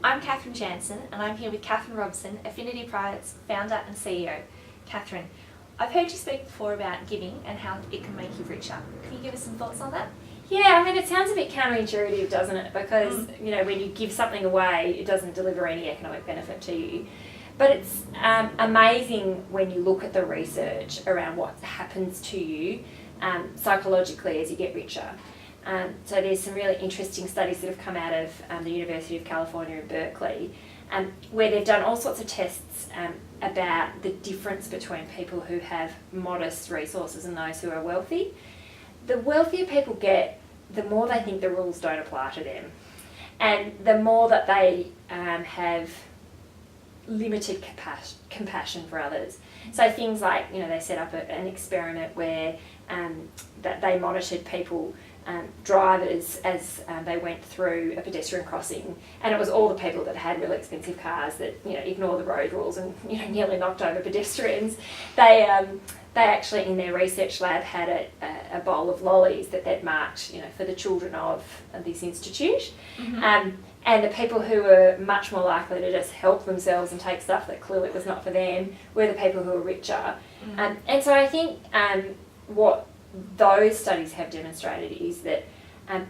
I'm Catherine Jansen, and I'm here with Catherine Robson, Affinity Pride's founder and CEO. Catherine, I've heard you speak before about giving and how it can make you richer. Can you give us some thoughts on that? Yeah, I mean, it sounds a bit counterintuitive, doesn't it? Because, you know, when you give something away, it doesn't deliver any economic benefit to you. But it's amazing when you look at the research around what happens to you psychologically as you get richer. So there's some really interesting studies that have come out of the University of California in Berkeley, where they've done all sorts of tests about the difference between people who have modest resources and those who are wealthy. The wealthier people get, the more they think the rules don't apply to them, and the more that they have limited compassion for others. So things like, you know, they set up an experiment where that they monitored people, drivers, as they went through a pedestrian crossing, and it was all the people that had really expensive cars that, you know, ignore the road rules and, you know, nearly knocked over pedestrians. They actually, in their research lab, had a bowl of lollies that they'd marked, you know, for the children of this institute. Mm-hmm. And the people who were much more likely to just help themselves and take stuff that clearly was not for them were the people who were richer. Mm-hmm. And so I think what those studies have demonstrated is that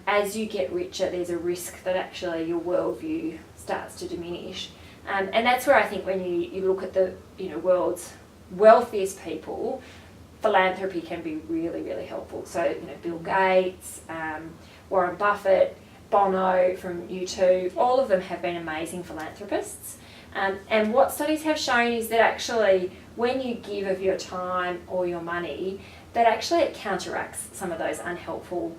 as you get richer, there's a risk that actually your worldview starts to diminish. And that's where I think when you look at the, you know, world's wealthiest people, philanthropy can be really, really helpful. So, you know, Bill Gates, Warren Buffett, Bono from U2, all of them have been amazing philanthropists. And what studies have shown is that actually when you give of your time or your money, that actually it counteracts some of those unhelpful,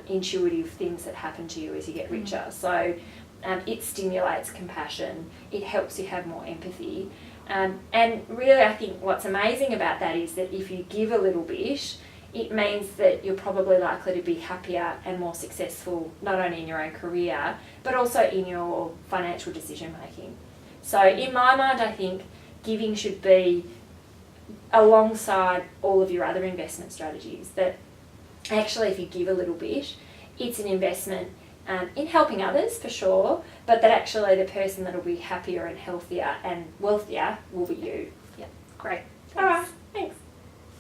intuitive things that happen to you as you get richer. So it stimulates compassion, it helps you have more empathy. And really I think what's amazing about that is that if you give a little bit, it means that you're probably likely to be happier and more successful, not only in your own career, but also in your financial decision making. So in my mind, I think giving should be alongside all of your other investment strategies, that actually if you give a little bit, it's an investment in helping others for sure, but that actually the person that will be happier and healthier and wealthier will be you. Yeah, great. All right.